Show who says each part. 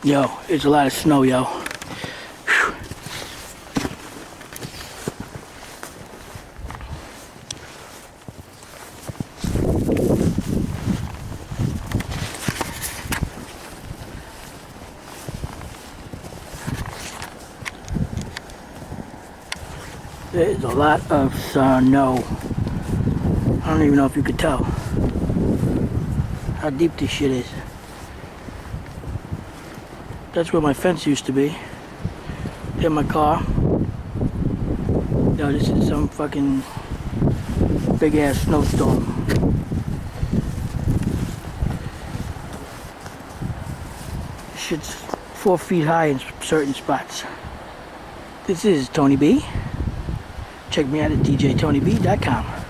Speaker 1: Yo, it's a lot of snow, yo. There's a lot of snow. I don't even know if you could tell how deep this shit is. That's where my fence used to be. Hit my car. Yo, this is some fucking big ass snowstorm. Shit's 4 feet high in certain spots. This is Tony B. Check me out at djtonyb.com.